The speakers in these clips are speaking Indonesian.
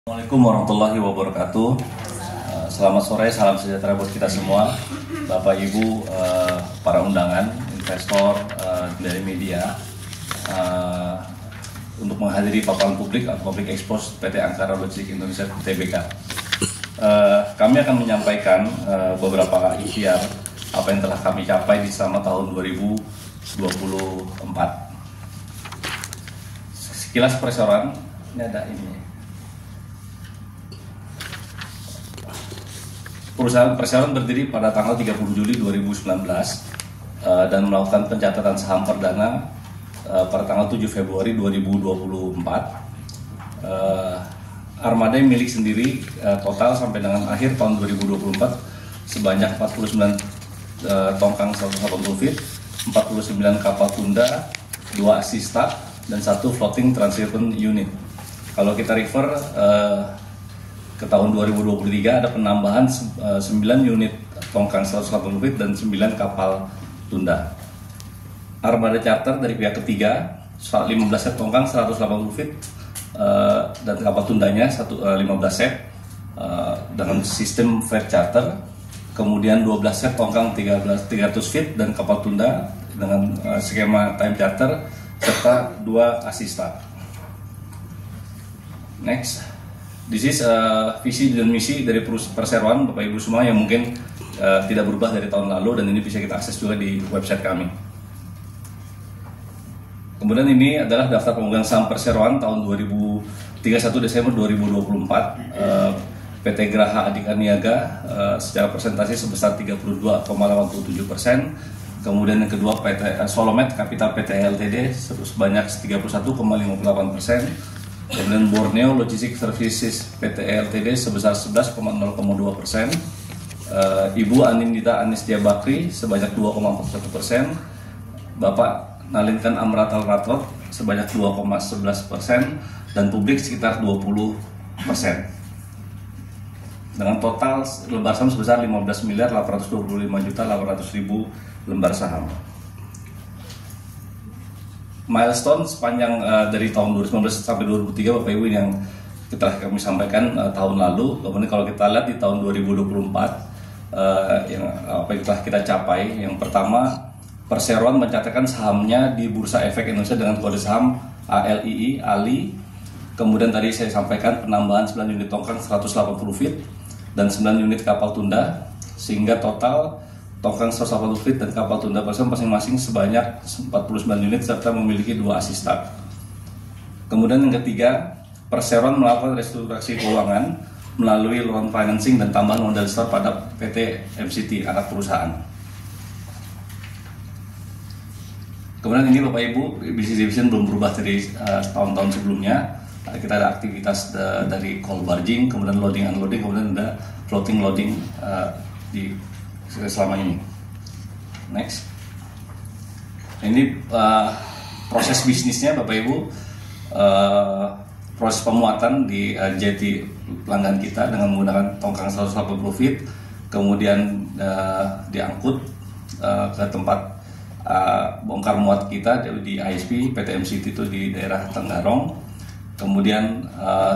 Assalamualaikum warahmatullahi wabarakatuh. Selamat sore, salam sejahtera buat kita semua, Bapak Ibu, para undangan, investor dari media, untuk menghadiri paparan publik atau public expose PT Angkara Logistik Indonesia Tbk. Kami akan menyampaikan beberapa ikhtiar apa yang telah kami capai di selama tahun 2024. Sekilas perseroan, ini ada ini. Perusahaan perseroan berdiri pada tanggal 30 Juli 2019 dan melakukan pencatatan saham perdana pada tanggal 7 Februari 2024. Armada yang milik sendiri total sampai dengan akhir tahun 2024 sebanyak 49 tongkang 180 feet, 49 kapal tunda, 2 asista, dan 1 floating transshipment unit. Kalau kita refer ke tahun 2023 ada penambahan 9 unit tongkang 180 feet dan 9 kapal tunda. Armada charter dari pihak ketiga 15 set tongkang 180 feet dan kapal tundanya 15 set dengan sistem freight charter. Kemudian 12 set tongkang 300 feet dan kapal tunda dengan skema time charter serta 2 asista. Next. This is visi dan misi dari perseroan Bapak Ibu semua yang mungkin tidak berubah dari tahun lalu, dan ini bisa kita akses juga di website kami. Kemudian ini adalah daftar pemegang saham perseroan tahun 31 Desember 2024. PT Graha Adika Niaga secara persentase sebesar 32,87%. Kemudian yang kedua PT Solomed Capital PT Ltd sebanyak 31,58%. Kemudian Borneo Logistic Services PT Ltd sebesar 11,02%, Ibu Anindita Anistia Bakri sebanyak 2,41%, Bapak Nalinkan Amratal Ratot sebanyak 2,11%, dan publik sekitar 20%. Dengan total lembar saham sebesar 15.825.800.000 lembar saham. Milestone sepanjang dari tahun 2019 sampai 2023 Bapak Ibu yang telah kami sampaikan tahun lalu. Kemudian kalau kita lihat di tahun 2024 yang apa yang telah kita capai, yang pertama perseroan mencatatkan sahamnya di Bursa Efek Indonesia dengan kode saham ALII ALI. Kemudian tadi saya sampaikan penambahan 9 unit tongkang 180 feet dan 9 unit kapal tunda, sehingga total tongkang 180 feet dan kapal tunda perseroan masing-masing sebanyak 49 unit serta memiliki 2 asista. Kemudian yang ketiga, perseroan melakukan restrukturisasi keuangan melalui loan financing dan tambahan modal store pada PT MCT anak perusahaan. Kemudian ini Bapak Ibu, business division belum berubah dari tahun-tahun sebelumnya. Kita ada aktivitas dari coal barging, kemudian loading unloading, kemudian ada floating loading di selama ini. Next. Ini proses bisnisnya Bapak Ibu, proses pemuatan di jeti pelanggan kita dengan menggunakan tongkang 180 feet, kemudian diangkut ke tempat bongkar muat kita di ISP PT MCT itu di daerah Tenggarong. Kemudian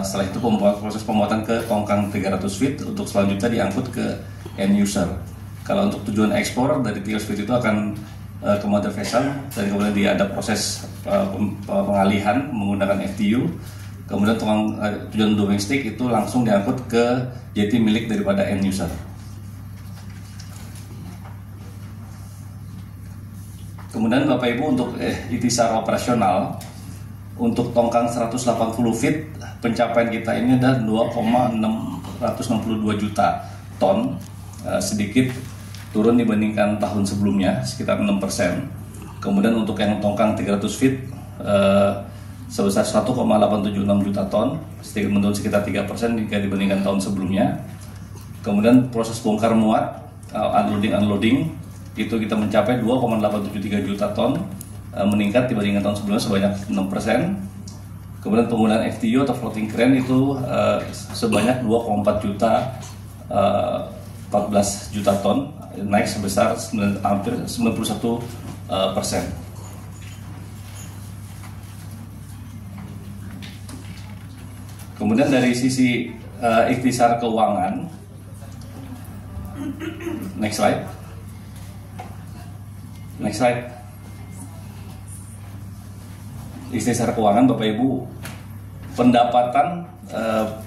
setelah itu proses pemuatan ke tongkang 300 feet untuk selanjutnya diangkut ke end user. Kalau untuk tujuan ekspor dari 300 feet itu akan ke mother vessel, dan kemudian dia ada proses pengalihan menggunakan FTU. Kemudian tujuan domestik itu langsung diangkut ke jeti milik daripada end user. Kemudian Bapak Ibu untuk ikhtisar operasional untuk tongkang 180 feet pencapaian kita ini adalah 2,662 juta ton, sedikit turun dibandingkan tahun sebelumnya sekitar 6%. Kemudian untuk yang tongkang 300 feet sebesar 1,876 juta ton, sedikit menurun sekitar 3% jika dibandingkan tahun sebelumnya. Kemudian proses bongkar muat unloading itu kita mencapai 2,873 juta ton, meningkat dibandingkan tahun sebelumnya sebanyak 6%. Kemudian penggunaan FTU atau floating crane itu sebanyak 2,4 juta 14 juta ton, naik sebesar hampir 91%. Kemudian dari sisi ikhtisar keuangan, next slide. Ikhtisar keuangan Bapak Ibu, pendapatan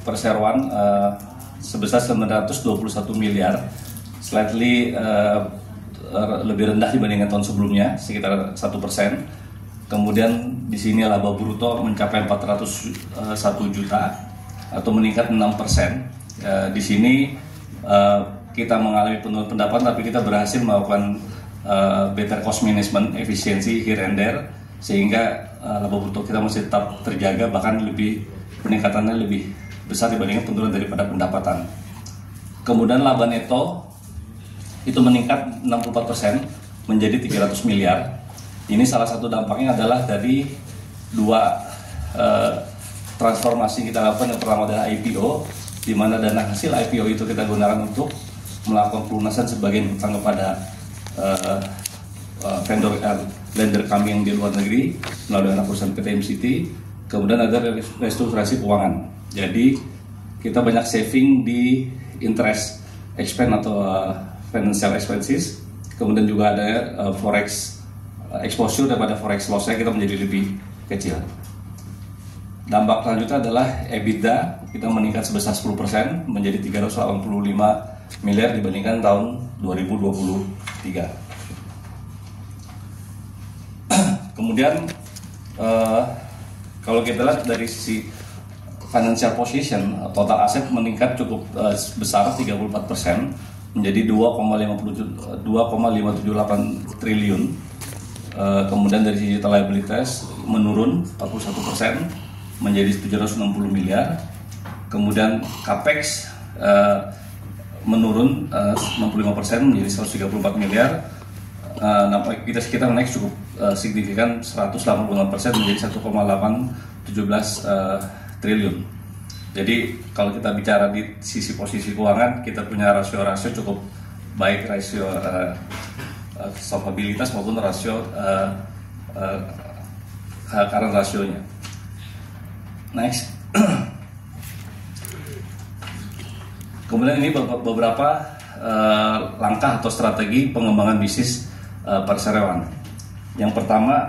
perseroan sebesar 921 miliar, slightly lebih rendah dibandingkan tahun sebelumnya, sekitar 1%. Kemudian di sini laba bruto mencapai 401 juta atau meningkat 6%. Di sini kita mengalami penurunan pendapatan, tapi kita berhasil melakukan better cost management, efisiensi here and there, sehingga laba bruto kita masih tetap terjaga, bahkan peningkatannya lebih besar dibandingkan penurunan daripada pendapatan. Kemudian laba neto itu meningkat 64% menjadi 300 miliar. Ini salah satu dampaknya adalah dari dua transformasi kita lakukan. Yang pertama adalah IPO, di mana dana hasil IPO itu kita gunakan untuk melakukan pelunasan sebagian hutang kepada lender kami yang di luar negeri melalui anak perusahaan PT MCT. Kemudian ada restrukturasi keuangan. Jadi kita banyak saving di interest expense atau financial expenses. Kemudian juga ada forex exposure daripada forex loss-nya kita menjadi lebih kecil. Dampak selanjutnya adalah EBITDA kita meningkat sebesar 10% menjadi 385 miliar dibandingkan tahun 2023. Kemudian kalau kita lihat dari sisi financial position, total aset meningkat cukup besar 34% menjadi 2,578 triliun. Kemudian dari sisi liabilities menurun 41% menjadi 760 miliar. Kemudian capex menurun 65% menjadi 134 miliar. Kita naik cukup signifikan 186% menjadi 1,817 triliun. Jadi kalau kita bicara di sisi posisi keuangan, kita punya rasio-rasio cukup baik, rasio solvabilitas maupun rasio current rasionya. Next. Kemudian ini beberapa langkah atau strategi pengembangan bisnis perseroan. Yang pertama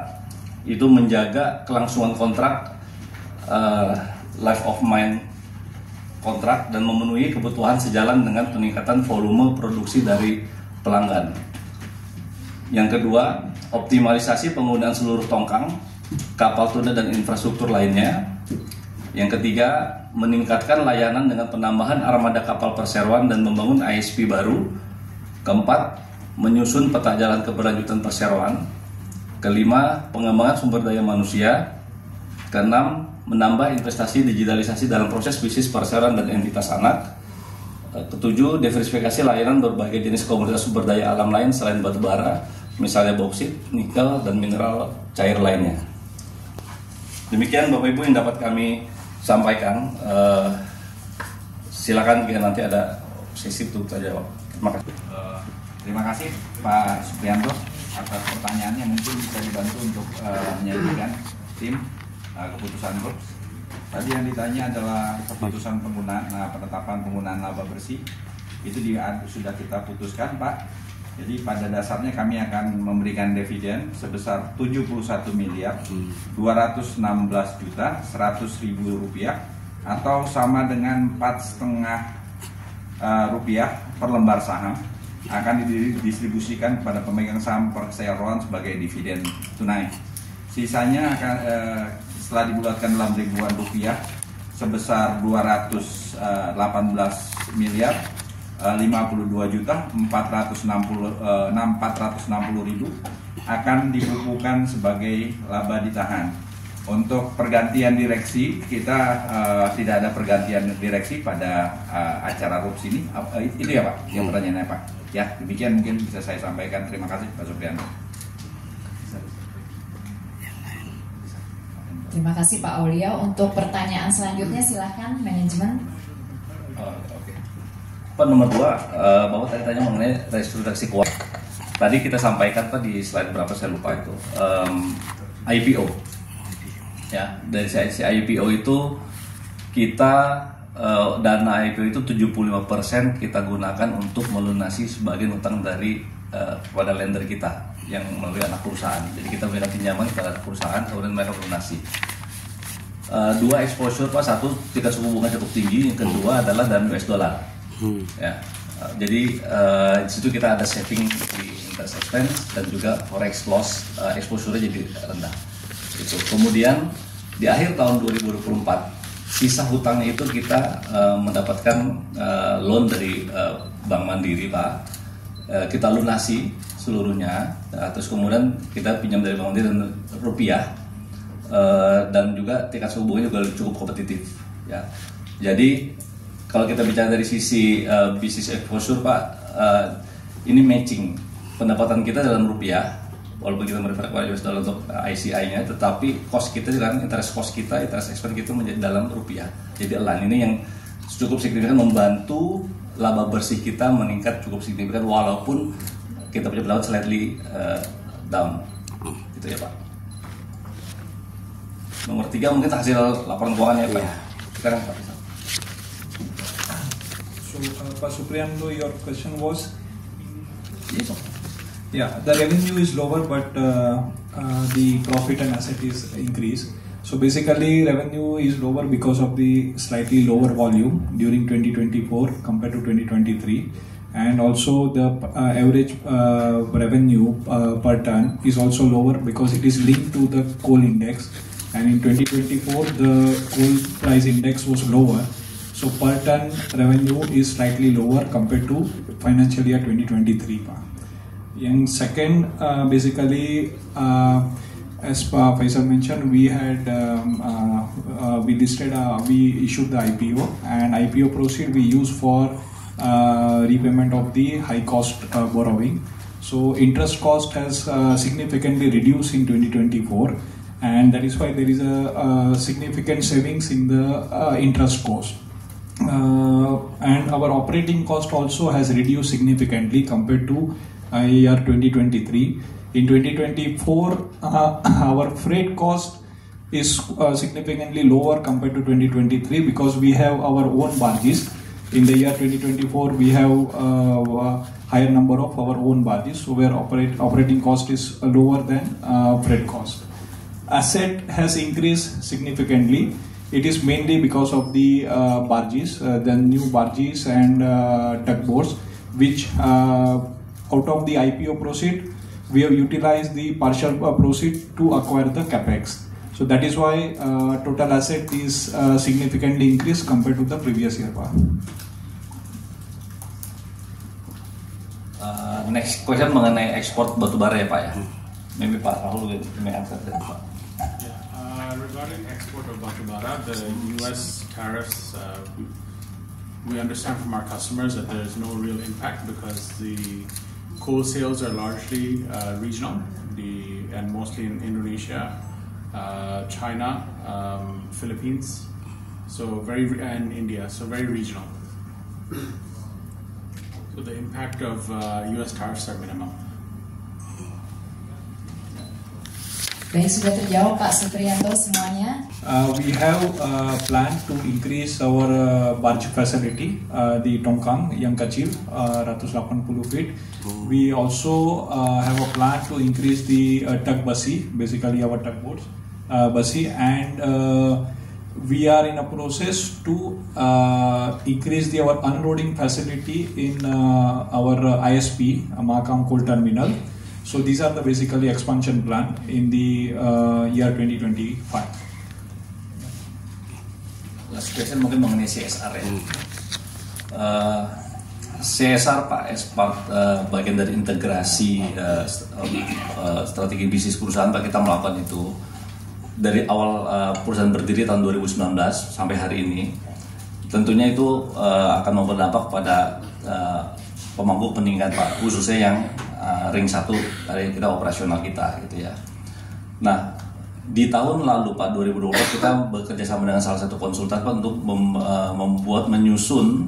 itu menjaga kelangsungan kontrak, life of mine kontrak, dan memenuhi kebutuhan sejalan dengan peningkatan volume produksi dari pelanggan. Yang kedua, optimalisasi penggunaan seluruh tongkang, kapal tuna dan infrastruktur lainnya. Yang ketiga, meningkatkan layanan dengan penambahan armada kapal perseroan dan membangun ISP baru. Keempat, menyusun peta jalan keberlanjutan perseroan. Kelima, pengembangan sumber daya manusia. Keenam, menambah investasi digitalisasi dalam proses bisnis perseroan dan entitas anak. Ketujuh, diversifikasi layanan berbagai jenis komoditas sumber daya alam lain selain batu bara, misalnya bauksit, nikel, dan mineral cair lainnya. Demikian Bapak Ibu yang dapat kami sampaikan. Silakan jika nanti ada sesi untuk jawab. Terima kasih. Terima kasih Pak Suprianto atas pertanyaannya. Mungkin bisa dibantu untuk menyajikan tim keputusan grup. Tadi yang ditanya adalah keputusan penetapan penggunaan laba bersih. Itu sudah kita putuskan, Pak. Jadi pada dasarnya kami akan memberikan dividen sebesar 71 miliar 216 juta 100 ribu rupiah atau sama dengan 4,5 rupiah per lembar saham, akan didistribusikan kepada pemegang saham perseroan sebagai dividen tunai. Sisanya akan setelah dibulatkan dalam ribuan rupiah sebesar 218 miliar 52 juta 460 ribu akan dibukukan sebagai laba ditahan. Untuk pergantian direksi, kita tidak ada pergantian direksi pada acara RUPS ini. Itu ya Pak, yang pertanyaannya Pak. Ya, demikian mungkin bisa saya sampaikan. Terima kasih Pak Suprianto. Terima kasih Pak Aulia. Untuk pertanyaan selanjutnya silahkan manajemen. Oke. Pak nomor 2, Bapak tadi tanya mengenai restrukturasi keuangan. Tadi kita sampaikan Pak di slide berapa saya lupa itu, IPO. Ya, dari sisi IPO itu kita dana IPO itu 75% kita gunakan untuk melunasi sebagian utang dari kepada lender kita yang melalui anak perusahaan. Jadi kita memberikan pinjaman kepada anak perusahaan, kemudian mereka melunasi. Dua exposure Pak, satu tingkat suku bunga cukup tinggi, yang kedua adalah dalam US dollar. Ya, jadi di situ kita ada saving di interest expense dan juga forex loss exposure-nya jadi rendah. Itu. Kemudian di akhir tahun 2024 sisa hutangnya itu kita mendapatkan loan dari Bank Mandiri Pak. Kita lunasi seluruhnya, terus kemudian kita pinjam dari Bank Mandiri dan rupiah. Dan juga tingkat suku bunganya juga cukup kompetitif ya. Jadi kalau kita bicara dari sisi bisnis exposure Pak, ini matching pendapatan kita dalam rupiah walaupun kita merefer kepada US dollar untuk ICI-nya, tetapi cost kita kan interest cost kita, interest expense kita menjadi dalam rupiah. Jadi align ini yang cukup signifikan membantu laba bersih kita meningkat cukup signifikan walaupun kita punya pendapat slightly down gitu ya Pak. Nomor 3 mungkin hasil laporan keuangan ya Pak. Sekarang Pak Rizal. So Pak Supriyanto, your question was? Yes, Yeah, the revenue is lower, but the profit and asset is increased. So basically, revenue is lower because of the slightly lower volume during 2024 compared to 2023, and also the average revenue per ton is also lower because it is linked to the coal index. And in 2024, the coal price index was lower, so per ton revenue is slightly lower compared to financial year 2023. And second, basically, as Faisal mentioned, we had we issued the IPO, and IPO proceed we use for repayment of the high cost borrowing. So interest cost has significantly reduced in 2024. And that is why there is a significant savings in the interest cost. And our operating cost also has reduced significantly compared to year 2023. In 2024, our freight cost is significantly lower compared to 2023 because we have our own barges. In the year 2024, we have a higher number of our own barges, so where operating cost is lower than freight cost. Asset has increased significantly. It is mainly because of the barges, the new barges and tugboats, which out of the IPO proceed, we have utilized the partial proceed to acquire the capex. So that is why total asset is significantly increased compared to the previous year. Next question mengenai ekspor batubara ya Pak ya. Maybe Pak Rahul may answer that Pak. Regarding export of batubara, the U.S. tariffs, we understand from our customers that there is no real impact because the coal sales are largely regional, and mostly in Indonesia, China, Philippines, and India, so very regional. So the impact of U.S. tariffs are minimal. Baik, sudah terjawab Pak Supriyanto semuanya. We have a plan to increase our barge facility, the Tongkang yang kecil, 180 feet. We also have a plan to increase the tug basi, basically our tugboats, basi, and we are in a process to increase our unloading facility in our ISP, Mahakam Coal Terminal. So these are the basically expansion plan in the year 2025. Last question mungkin mengenai CSR ya. CSR Pak, as part bagian dari integrasi strategi bisnis perusahaan Pak, kita melakukan itu dari awal perusahaan berdiri tahun 2019 sampai hari ini. Tentunya itu akan berdampak pada pemangku peningkatan Pak, khususnya yang ring 1 dari kita operasional kita gitu ya. Nah, di tahun lalu Pak 2020 kita bekerja sama dengan salah satu konsultan Pak untuk menyusun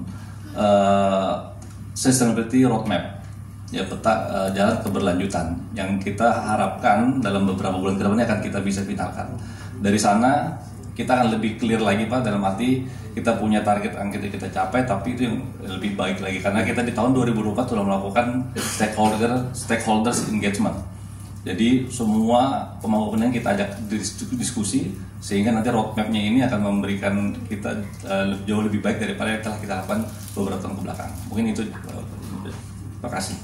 sustainability roadmap ya, peta jalan keberlanjutan yang kita harapkan dalam beberapa bulan ke depannya akan kita bisa finalkan. Dari sana kita akan lebih clear lagi Pak, dalam arti kita punya target yang kita capai, tapi itu yang lebih baik lagi karena kita di tahun 2024 sudah melakukan stakeholders engagement. Jadi semua pemangku kepentingan kita ajak diskusi sehingga nanti roadmap-nya ini akan memberikan kita jauh lebih baik daripada yang telah kita lakukan beberapa tahun ke belakang. Mungkin itu. Terima kasih.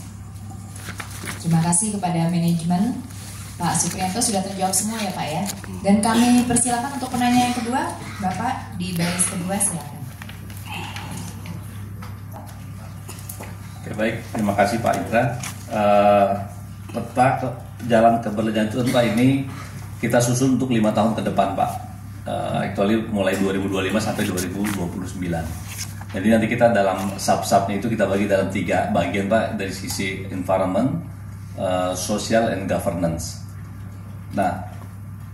Terima kasih kepada manajemen. Pak Suprianto sudah terjawab semua ya Pak ya. Dan kami persilakan untuk penanya yang kedua, Bapak di baris kedua silakan. Oke, baik, terima kasih Pak Indra. Peta jalan keberlanjutan Pak ini kita susun untuk 5 tahun ke depan Pak. Actually mulai 2025 sampai 2029. Jadi nanti kita dalam sub-subnya itu kita bagi dalam 3 bagian Pak, dari sisi environment, social and governance. Nah,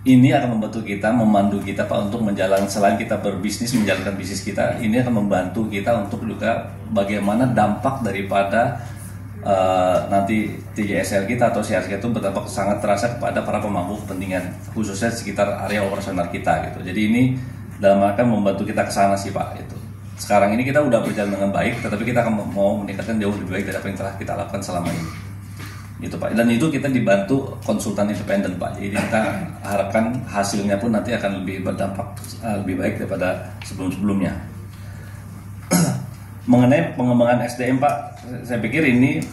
ini akan membantu kita, memandu kita Pak untuk menjalankan, selain kita berbisnis, menjalankan bisnis kita, ini akan membantu kita untuk juga bagaimana dampak daripada nanti TJSL kita atau CSR itu berdampak sangat terasa kepada para pemangku kepentingan, khususnya sekitar area operasional kita gitu. Jadi ini dalam rangka membantu kita ke sana sih Pak itu. Sekarang ini kita udah berjalan dengan baik, tetapi kita akan mau meningkatkan jauh lebih baik dari apa yang telah kita lakukan selama ini. Itu Pak. Dan itu kita dibantu konsultan independen Pak. Jadi kita harapkan hasilnya pun nanti akan lebih berdampak lebih baik daripada sebelum-sebelumnya. Mengenai pengembangan SDM Pak, saya pikir ini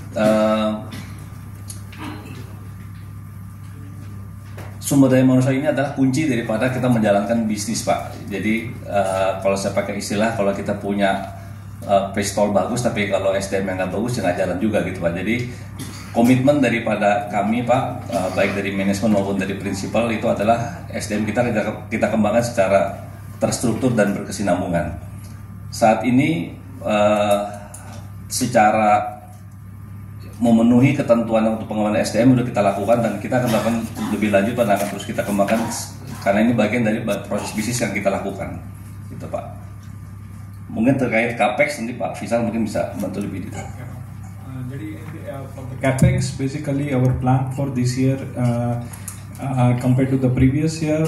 sumber daya manusia ini adalah kunci daripada kita menjalankan bisnis Pak. Jadi kalau saya pakai istilah, kalau kita punya pistol bagus tapi kalau SDM yang nggak bagus ya nggak jalan juga gitu Pak. Jadi komitmen daripada kami Pak, baik dari manajemen maupun dari prinsipal itu adalah SDM kita kembangkan secara terstruktur dan berkesinambungan. Saat ini secara memenuhi ketentuan untuk pengembangan SDM sudah kita lakukan dan kita akan lakukan lebih lanjut dan akan terus kita kembangkan karena ini bagian dari proses bisnis yang kita lakukan gitu Pak. Mungkin terkait CAPEX nanti Pak Faisal mungkin bisa bantu lebih detail. Jadi for the CAPEX, basically our plan for this year compared to the previous year,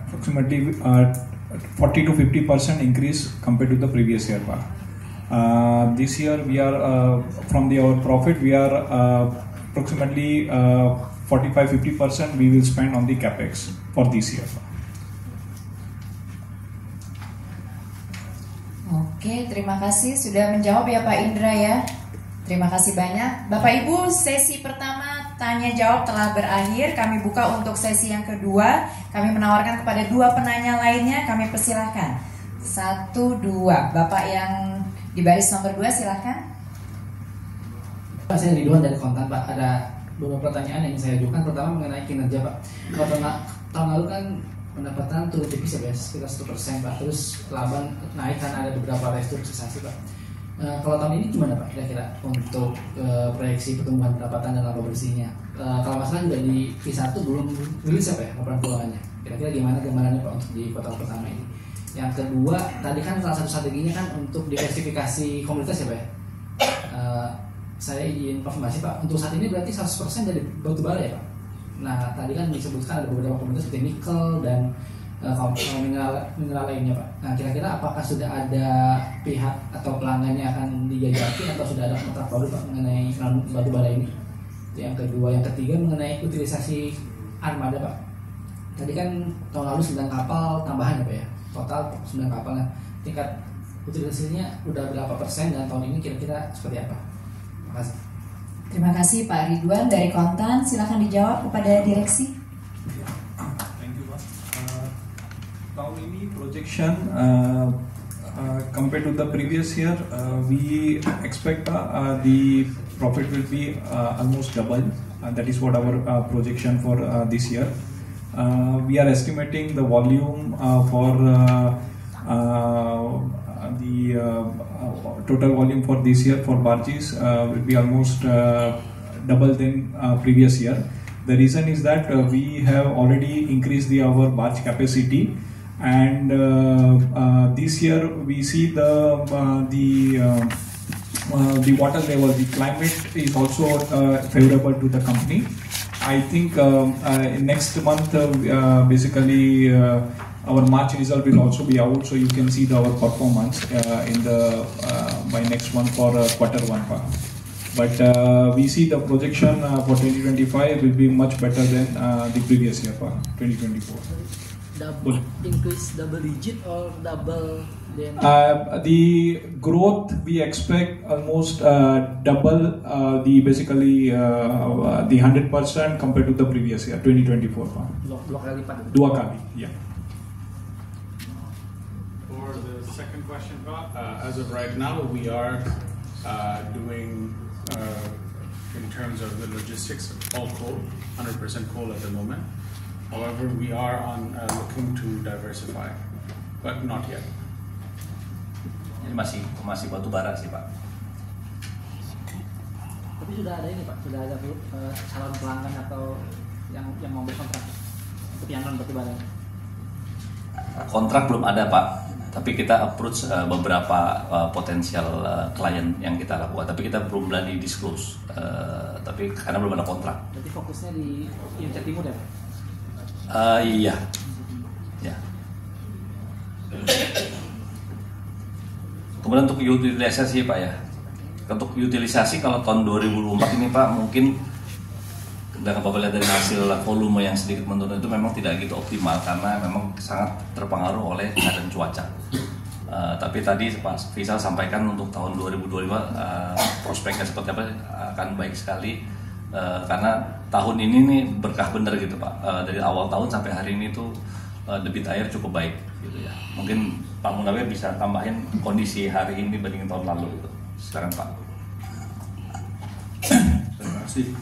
approximately 40 to 50% increase compared to the previous year Pak. This year we are from our profit we are approximately 45-50% we will spend on the capex for this year. Oke, terima kasih sudah menjawab ya Pak Indra ya. Terima kasih banyak. Bapak Ibu, sesi pertama tanya jawab telah berakhir. Kami buka untuk sesi yang kedua. Kami menawarkan kepada 2 penanya lainnya. Kami persilahkan 1, 2. Bapak yang di baris nomor 2 silahkan. Pak, saya Ridwan dari Kontan Pak. Ada beberapa pertanyaan yang saya ajukan. Pertama mengenai kinerja Pak. Kalau tahun lalu kan pendapatan turun tipis ya sekitar 1% Pak. Terus laba naik karena ada beberapa restrukturisasi Pak. Kalau tahun ini gimana Pak kira-kira untuk proyeksi pertumbuhan pendapatan dan laba bersihnya? Kalau masalah juga di Q1 belum rilis apa ya laporan keuangannya. Kira-kira gimana gambarannya Pak untuk di kuartal pertama ini? Yang kedua, tadi kan salah satu strateginya kan untuk diversifikasi komoditas ya Pak ya. Saya izin konfirmasi Pak, untuk saat ini berarti 100% dari batu bara ya Pak. Nah tadi kan disebutkan ada beberapa komoditas seperti nikel dan mineral lainnya Pak. Nah kira-kira apakah sudah ada pihak atau pelanggannya akan dijajaki atau sudah ada kontrak baru Pak mengenai batu bara ini? Itu yang kedua. Yang ketiga mengenai utilisasi armada Pak. Tadi kan tahun lalu 9 kapal tambahan ya Pak ya, total 9 kapal. Nah tingkat utilisasinya udah berapa persen dan tahun ini kira-kira seperti apa? Terima kasih. Terima kasih Pak Ridwan dari Kontan. Silakan dijawab kepada direksi. Thank you Pak. Tahun ini projection compared to the previous year, we expect the profit will be almost double. That is what our projection for this year. We are estimating the volume for the total volume for this year for barges will be almost double than previous year. The reason is that we have already increased our barge capacity, and this year we see the water level, the climate is also favorable to the company. I think next month basically our March result will also be out, so you can see our performance in the by next one for quarter one. But we see the projection for 2025 will be much better than the previous year, 2024. Double increase, double digit or double? The growth we expect almost double the basically the 100% compared to the previous year 2024. Dua kali lipat. Dua kali, yeah. For the second question, as of right now, we are doing in terms of the logistics all coal, 100% coal at the moment. However, we are looking to diversify, but not yet. Ini masih batu bara sih Pak. Tapi sudah ada ini Pak, sudah ada calon pelanggan atau yang mau berkontrak untuk yang non batu bara. Kontrak belum ada Pak, tapi kita approach beberapa potensial klien yang kita lakukan, tapi kita belum berani disclose, tapi karena belum ada kontrak. Berarti fokusnya di Indonesia Timur ya Pak? Iya, ya. Kemudian untuk utilisasi Pak ya, untuk utilisasi kalau tahun 2024 ini Pak mungkin dengan Bapak lihat dari hasil volume yang sedikit menurun itu memang tidak gitu optimal karena memang sangat terpengaruh oleh keadaan cuaca. Tapi tadi Pak Faisal sampaikan untuk tahun 2025 prospeknya seperti apa akan baik sekali karena tahun ini nih berkah bener gitu Pak. Dari awal tahun sampai hari ini tuh debit air cukup baik gitu ya. Mungkin Pak Munawir bisa tambahin kondisi hari ini dibanding tahun lalu gitu. Silakan Pak. Terima kasih.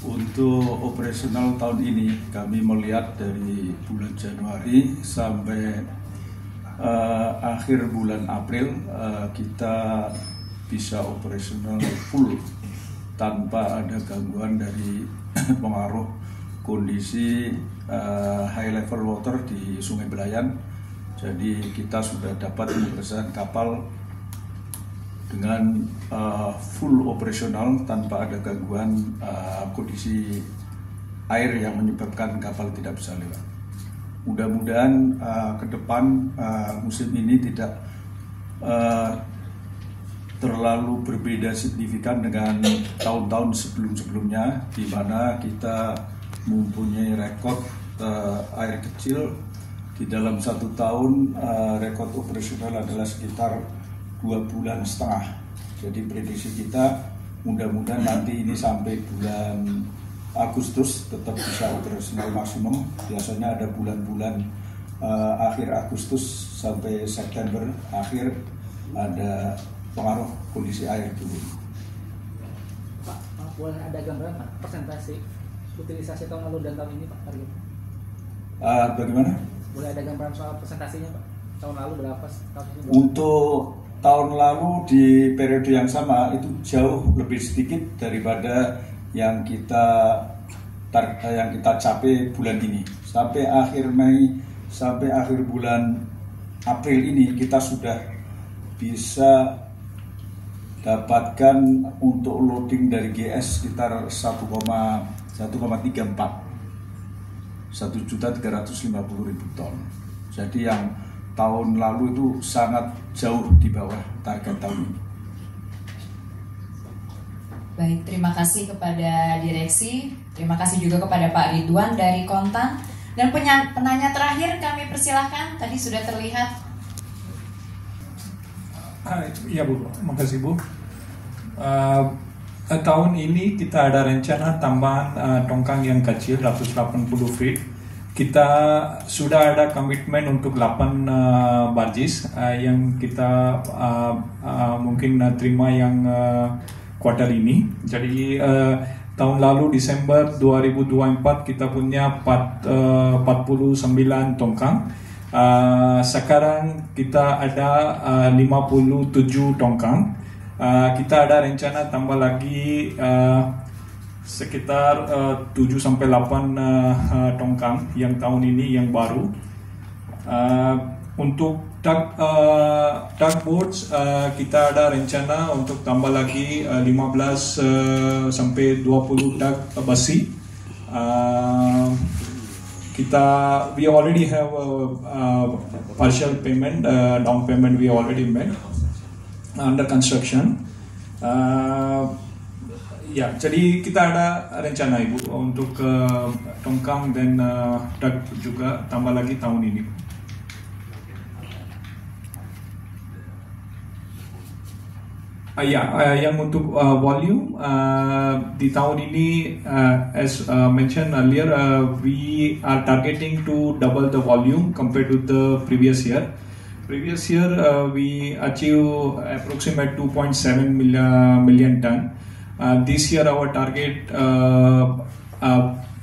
Untuk operasional tahun ini kami melihat dari bulan Januari sampai akhir bulan April kita bisa operasional full tanpa ada gangguan dari pengaruh kondisi high level water di Sungai Belayan. Jadi kita sudah dapat mengoperasikan kapal dengan full operasional tanpa ada gangguan kondisi air yang menyebabkan kapal tidak bisa lewat. Mudah-mudahan ke depan musim ini tidak terlalu berbeda signifikan dengan tahun-tahun sebelum-sebelumnya, di mana kita mempunyai rekod air kecil di dalam 1 tahun. Rekod operasional adalah sekitar 2,5 bulan. Jadi prediksi kita mudah-mudahan nanti ini sampai bulan Agustus tetap bisa operasional maksimum. Biasanya ada bulan-bulan akhir Agustus sampai September akhir ada pengaruh kondisi air turun. Pak, boleh ada gambaran Pak, persentase utilisasi tahun lalu dan tahun ini Pak target? Bagaimana? Boleh ada gambaran soal persentasenya Pak? Tahun lalu berapa? Tahun ini berapa? Untuk tahun lalu di periode yang sama itu jauh lebih sedikit daripada yang kita capai bulan ini. Sampai akhir Mei, sampai akhir bulan April ini kita sudah bisa dapatkan untuk loading dari GS sekitar 1,34 1.350.000 ton. Jadi yang tahun lalu itu sangat jauh di bawah target tahun ini. Baik, terima kasih kepada direksi, terima kasih juga kepada Pak Ridwan dari Kontan. Dan penanya terakhir kami persilahkan, tadi sudah terlihat. Ya Bu, makasih Bu. Tahun ini kita ada rencana tambahan tongkang yang kecil 180 feet. Kita sudah ada komitmen untuk 8 barges yang kita mungkin terima yang kuartal ini. Jadi tahun lalu Desember 2024 kita punya 49 tongkang. Sekarang kita ada 57 tongkang. Kita ada rencana tambah lagi sekitar 7-8 tongkang yang tahun ini yang baru. Untuk tugboats kita ada rencana untuk tambah lagi 15 sampai 20 tug besi. we already have a partial payment, down payment we already made under construction. Ya, jadi kita ada rencana Ibu untuk Tongkang dan Dak juga tambah lagi tahun ini. Yang untuk volume di tahun ini, as mentioned earlier, we are targeting to double the volume compared to the previous year. Previous year we achieved approximate 2.7 million ton. This year our target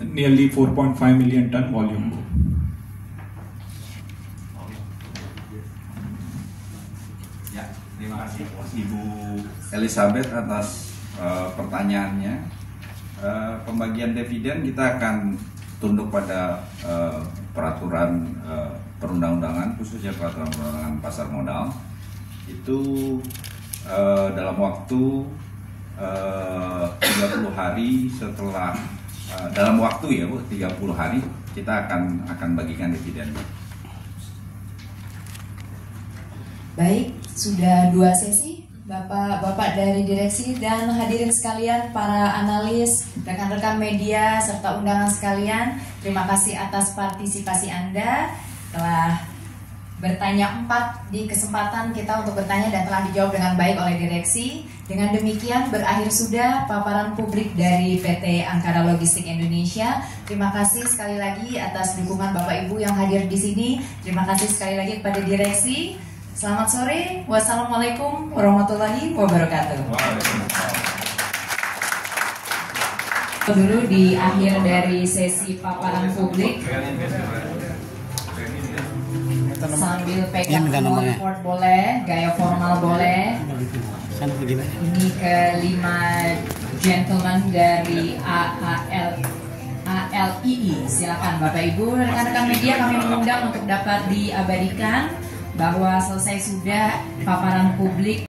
nearly 4.5 million ton volume. Ya, terima kasih Ibu Elizabeth atas pertanyaannya. Pembagian dividen kita akan tunduk pada peraturan perundang-undangan, khususnya peraturan perundangan pasar modal. Itu dalam waktu 30 hari setelah dalam waktu ya Bu, 30 hari kita akan bagikan dividen. Baik, sudah 2 sesi. Bapak-bapak dari direksi dan hadirin sekalian, para analis, rekan-rekan media, serta undangan sekalian, terima kasih atas partisipasi Anda. Telah bertanya 4 di kesempatan kita untuk bertanya dan telah dijawab dengan baik oleh direksi. Dengan demikian berakhir sudah paparan publik dari PT Angkara Logistik Indonesia. Terima kasih sekali lagi atas dukungan Bapak Ibu yang hadir di sini. Terima kasih sekali lagi kepada direksi. Selamat sore, wassalamualaikum warahmatullahi wabarakatuh. Dulu di akhir dari sesi paparan publik, sambil pegang report boleh, gaya formal boleh. Ini ke-5 gentleman dari ALII. Silakan Bapak Ibu, rekan-rekan media, kami mengundang untuk dapat diabadikan bahwa selesai sudah paparan publik